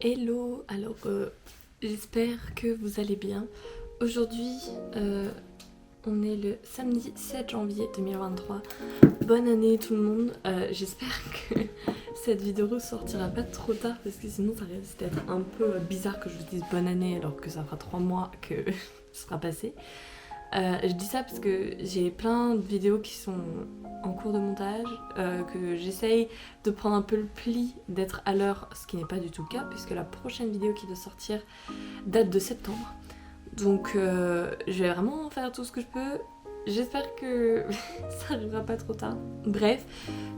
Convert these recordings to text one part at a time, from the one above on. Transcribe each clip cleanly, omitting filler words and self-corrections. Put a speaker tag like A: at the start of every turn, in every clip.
A: Hello, alors j'espère que vous allez bien. Aujourd'hui, on est le samedi 7 janvier 2023. Bonne année tout le monde. J'espère que cette vidéo sortira pas trop tard parce que sinon ça risque d'être un peu bizarre que je vous dise bonne année alors que ça fera 3 mois que ce sera passé. Je dis ça parce que j'ai plein de vidéos qui sont en cours de montage, que j'essaye de prendre un peu le pli d'être à l'heure, ce qui n'est pas du tout le cas puisque la prochaine vidéo qui doit sortir date de septembre. Donc je vais vraiment faire tout ce que je peux. J'espère que ça arrivera pas trop tard. Bref,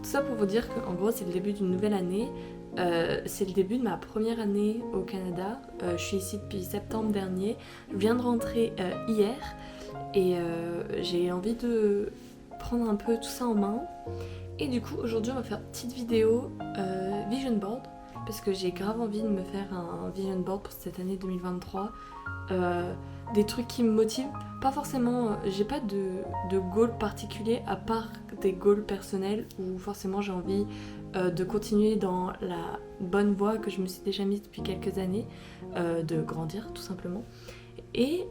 A: tout ça pour vous dire qu'en gros c'est le début d'une nouvelle année. C'est le début de ma première année au Canada. Je suis ici depuis septembre dernier. Je viens de rentrer hier. Et j'ai envie de prendre un peu tout ça en main. Et du coup, aujourd'hui, on va faire une petite vidéo vision board. Parce que j'ai grave envie de me faire un vision board pour cette année 2023. Des trucs qui me motivent. Pas forcément, j'ai pas de goal particulier à part des goals personnels où forcément j'ai envie de continuer dans la bonne voie que je me suis déjà mise depuis quelques années. De grandir tout simplement. Et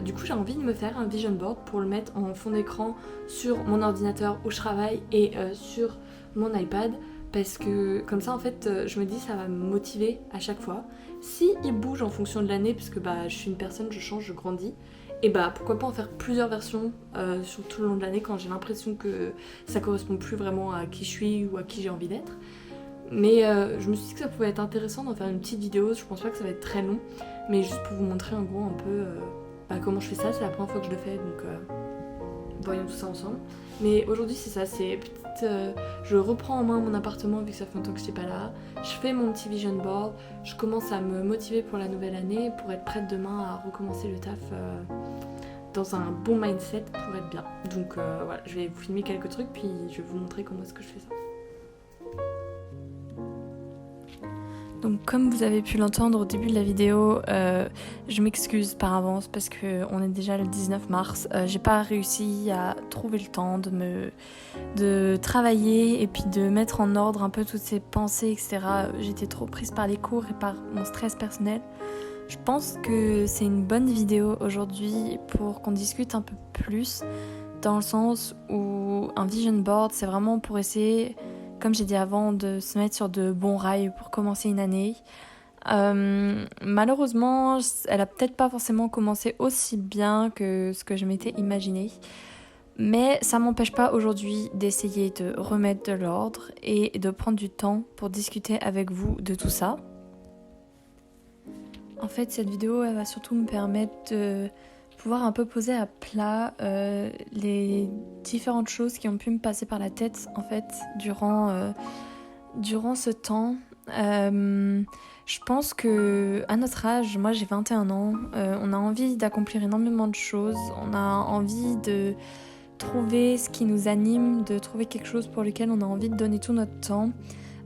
A: du coup j'ai envie de me faire un vision board pour le mettre en fond d'écran sur mon ordinateur où je travaille et sur mon iPad parce que comme ça en fait je me dis ça va me motiver à chaque fois. Si il bouge en fonction de l'année parce que je suis une personne, je change, je grandis, et pourquoi pas en faire plusieurs versions sur tout le long de l'année quand j'ai l'impression que ça correspond plus vraiment à qui je suis ou à qui j'ai envie d'être. Mais je me suis dit que ça pouvait être intéressant d'en faire une petite vidéo, je pense pas que ça va être très long, mais juste pour vous montrer en gros un peu comment je fais ça, c'est la première fois que je le fais, donc voyons tout ça ensemble. Mais aujourd'hui c'est ça, c'est petite, je reprends en main mon appartement vu que ça fait longtemps que je suis pas là, je fais mon petit vision board, je commence à me motiver pour la nouvelle année, pour être prête demain à recommencer le taf dans un bon mindset pour être bien. Donc voilà, je vais vous filmer quelques trucs puis je vais vous montrer comment est-ce que je fais ça. Donc comme vous avez pu l'entendre au début de la vidéo, je m'excuse par avance parce qu'on est déjà le 19 mars. J'ai pas réussi à trouver le temps de travailler et puis de mettre en ordre un peu toutes ces pensées, etc. J'étais trop prise par les cours et par mon stress personnel. Je pense que c'est une bonne vidéo aujourd'hui pour qu'on discute un peu plus, dans le sens où un vision board, c'est vraiment pour essayer, comme j'ai dit avant, de se mettre sur de bons rails pour commencer une année. Malheureusement, elle a peut-être pas forcément commencé aussi bien que ce que je m'étais imaginé. Mais ça m'empêche pas aujourd'hui d'essayer de remettre de l'ordre et de prendre du temps pour discuter avec vous de tout ça. En fait, cette vidéo, elle va surtout me permettre de pouvoir un peu poser à plat les différentes choses qui ont pu me passer par la tête en fait durant ce temps. Je pense que à notre âge, moi j'ai 21 ans, on a envie d'accomplir énormément de choses, on a envie de trouver ce qui nous anime, de trouver quelque chose pour lequel on a envie de donner tout notre temps.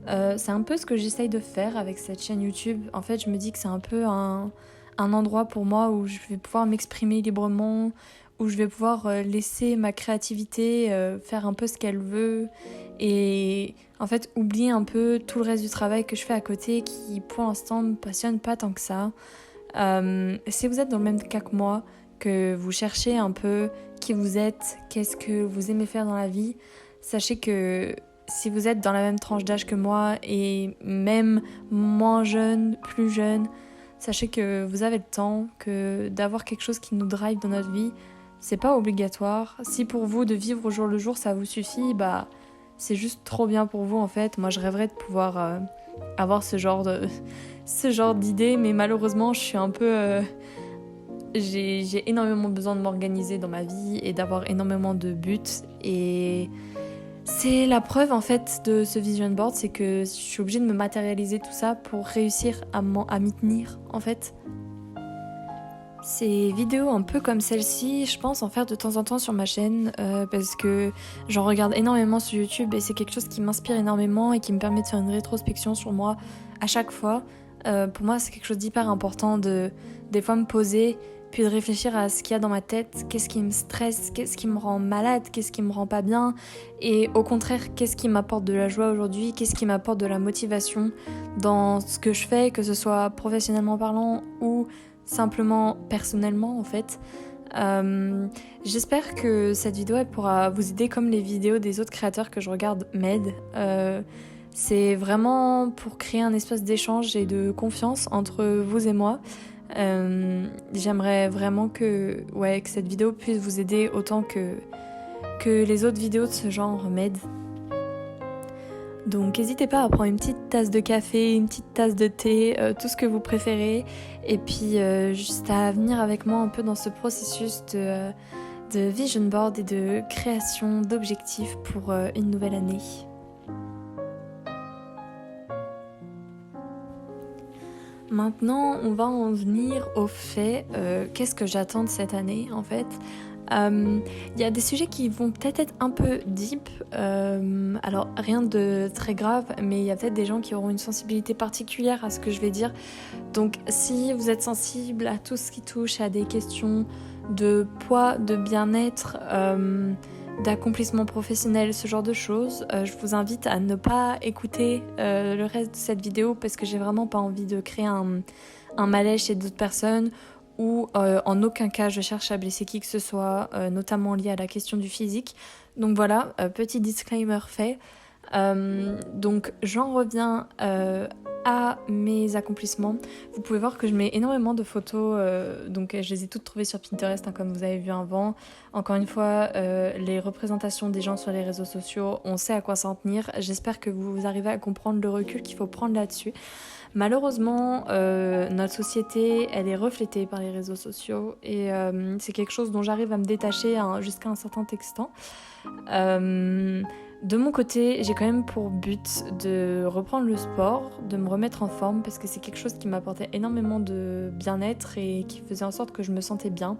A: C'est un peu ce que j'essaye de faire avec cette chaîne YouTube. En fait, je me dis que c'est un peu un endroit pour moi où je vais pouvoir m'exprimer librement, où je vais pouvoir laisser ma créativité faire un peu ce qu'elle veut et en fait oublier un peu tout le reste du travail que je fais à côté qui pour l'instant me passionne pas tant que ça. Si vous êtes dans le même cas que moi, que vous cherchez un peu qui vous êtes, qu'est-ce que vous aimez faire dans la vie, sachez que si vous êtes dans la même tranche d'âge que moi et même moins jeune, plus jeune, sachez que vous avez le temps, que d'avoir quelque chose qui nous drive dans notre vie, c'est pas obligatoire. Si pour vous de vivre au jour le jour ça vous suffit, c'est juste trop bien pour vous en fait. Moi je rêverais de pouvoir avoir ce genre d'idée, mais malheureusement je suis un peu j'ai énormément besoin de m'organiser dans ma vie et d'avoir énormément de buts et c'est la preuve en fait de ce vision board, c'est que je suis obligée de me matérialiser tout ça pour réussir à m'y tenir en fait. Ces vidéos un peu comme celle-ci, je pense en faire de temps en temps sur ma chaîne parce que j'en regarde énormément sur YouTube et c'est quelque chose qui m'inspire énormément et qui me permet de faire une rétrospection sur moi à chaque fois. Pour moi c'est quelque chose d'hyper important de des fois me poser puis de réfléchir à ce qu'il y a dans ma tête, qu'est-ce qui me stresse, qu'est-ce qui me rend malade, qu'est-ce qui me rend pas bien, et au contraire, qu'est-ce qui m'apporte de la joie aujourd'hui, qu'est-ce qui m'apporte de la motivation dans ce que je fais, que ce soit professionnellement parlant ou simplement personnellement en fait. J'espère que cette vidéo elle pourra vous aider comme les vidéos des autres créateurs que je regarde m'aident. C'est vraiment pour créer un espace d'échange et de confiance entre vous et moi. J'aimerais vraiment que cette vidéo puisse vous aider autant que les autres vidéos de ce genre m'aident. Donc n'hésitez pas à prendre une petite tasse de café, une petite tasse de thé, tout ce que vous préférez, et puis juste à venir avec moi un peu dans ce processus de vision board et de création d'objectifs pour une nouvelle année. Maintenant, on va en venir au fait, qu'est-ce que j'attends de cette année en fait. Il y a des sujets qui vont peut-être être un peu deep, alors rien de très grave, mais il y a peut-être des gens qui auront une sensibilité particulière à ce que je vais dire. Donc si vous êtes sensible à tout ce qui touche à des questions de poids, de bien-être, d'accomplissement professionnel, ce genre de choses, je vous invite à ne pas écouter le reste de cette vidéo parce que j'ai vraiment pas envie de créer un malaise chez d'autres personnes ou en aucun cas je cherche à blesser qui que ce soit, notamment lié à la question du physique. Donc voilà, petit disclaimer fait. Donc j'en reviens à mes accomplissements. Vous pouvez voir que je mets énormément de photos, donc je les ai toutes trouvées sur Pinterest, comme vous avez vu avant. Encore une fois, les représentations des gens sur les réseaux sociaux, on sait à quoi s'en tenir. J'espère que vous arrivez à comprendre le recul qu'il faut prendre là-dessus. Malheureusement, notre société, elle est reflétée par les réseaux sociaux et c'est quelque chose dont j'arrive à me détacher jusqu'à un certain extent. De mon côté, j'ai quand même pour but de reprendre le sport, de me remettre en forme parce que c'est quelque chose qui m'apportait énormément de bien-être et qui faisait en sorte que je me sentais bien.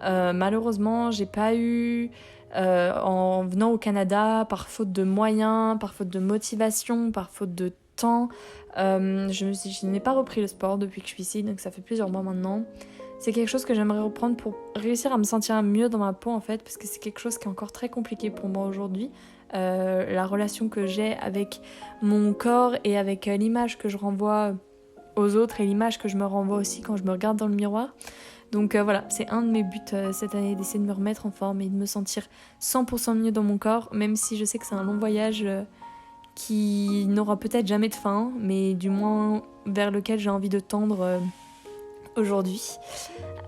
A: Malheureusement, j'ai pas eu, en venant au Canada, par faute de moyens, par faute de motivation, par faute de temps, je n'ai pas repris le sport depuis que je suis ici, donc ça fait plusieurs mois maintenant. C'est quelque chose que j'aimerais reprendre pour réussir à me sentir mieux dans ma peau en fait, parce que c'est quelque chose qui est encore très compliqué pour moi aujourd'hui. La relation que j'ai avec mon corps et avec l'image que je renvoie aux autres et l'image que je me renvoie aussi quand je me regarde dans le miroir. Donc voilà, c'est un de mes buts cette année, d'essayer de me remettre en forme et de me sentir 100% mieux dans mon corps, même si je sais que c'est un long voyage qui n'aura peut-être jamais de fin, mais du moins vers lequel j'ai envie de tendre aujourd'hui.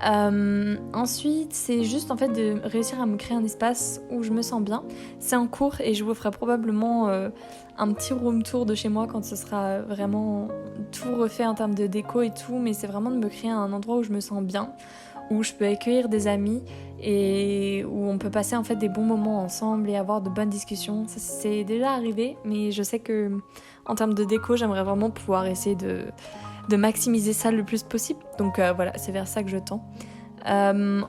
A: Ensuite, c'est juste en fait de réussir à me créer un espace où je me sens bien. C'est en cours et je vous ferai probablement un petit room tour de chez moi quand ce sera vraiment tout refait en termes de déco et tout, mais c'est vraiment de me créer un endroit où je me sens bien, où je peux accueillir des amis et où on peut passer en fait des bons moments ensemble et avoir de bonnes discussions. Ça c'est déjà arrivé, mais je sais que en termes de déco, j'aimerais vraiment pouvoir essayer de maximiser ça le plus possible. Donc voilà, c'est vers ça que je tends.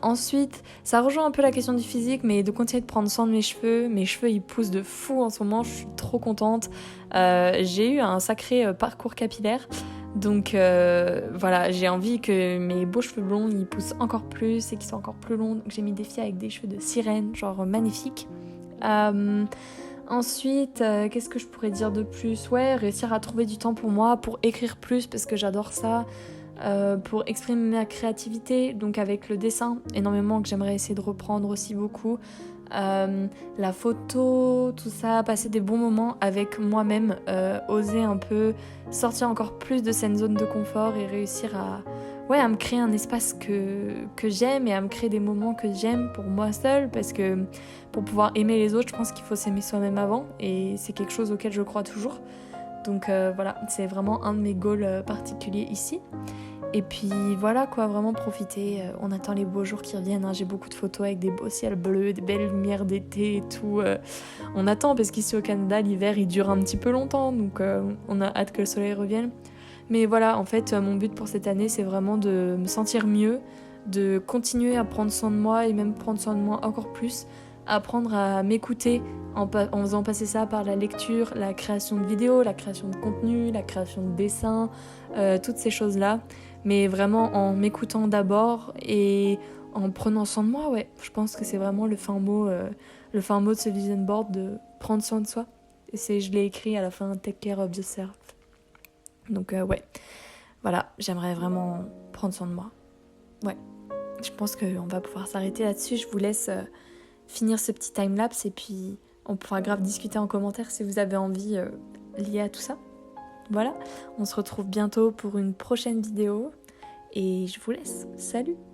A: Ensuite, ça rejoint un peu la question du physique, mais de continuer de prendre soin de mes cheveux. Mes cheveux, ils poussent de fou en ce moment, je suis trop contente. J'ai eu un sacré parcours capillaire. Donc voilà, j'ai envie que mes beaux cheveux blonds, ils poussent encore plus et qu'ils soient encore plus longs. Donc j'ai mis des filles avec des cheveux de sirène, genre magnifiques. Ensuite, qu'est-ce que je pourrais dire de plus ? Ouais, réussir à trouver du temps pour moi, pour écrire plus parce que j'adore ça, pour exprimer ma créativité, donc avec le dessin, énormément que j'aimerais essayer de reprendre aussi beaucoup. La photo, tout ça, passer des bons moments avec moi-même, oser un peu sortir encore plus de cette zone de confort et réussir à me créer un espace que j'aime et à me créer des moments que j'aime pour moi seule, parce que pour pouvoir aimer les autres, je pense qu'il faut s'aimer soi-même avant et c'est quelque chose auquel je crois toujours. Donc voilà, c'est vraiment un de mes goals particuliers ici. Et puis voilà quoi, vraiment profiter, on attend les beaux jours qui reviennent, hein. J'ai beaucoup de photos avec des beaux ciels bleus, des belles lumières d'été et tout. On attend parce qu'ici au Canada, l'hiver il dure un petit peu longtemps, donc on a hâte que le soleil revienne. Mais voilà, en fait, mon but pour cette année, c'est vraiment de me sentir mieux, de continuer à prendre soin de moi et même prendre soin de moi encore plus,
B: apprendre à m'écouter en faisant passer ça par la lecture, la création de vidéos, la création de contenu, la création de dessins, toutes ces choses-là. Mais vraiment en m'écoutant d'abord et en prenant soin de moi, ouais. Je pense que c'est vraiment le fin mot de ce vision board, de prendre soin de soi. Et je l'ai écrit à la fin, take care of yourself. Donc ouais, voilà, j'aimerais vraiment prendre soin de moi. Ouais, je pense qu'on va pouvoir s'arrêter là-dessus. Je vous laisse finir ce petit time-lapse et puis on pourra grave discuter en commentaire si vous avez envie lié à tout ça. Voilà, on se retrouve bientôt pour une prochaine vidéo et je vous laisse. Salut!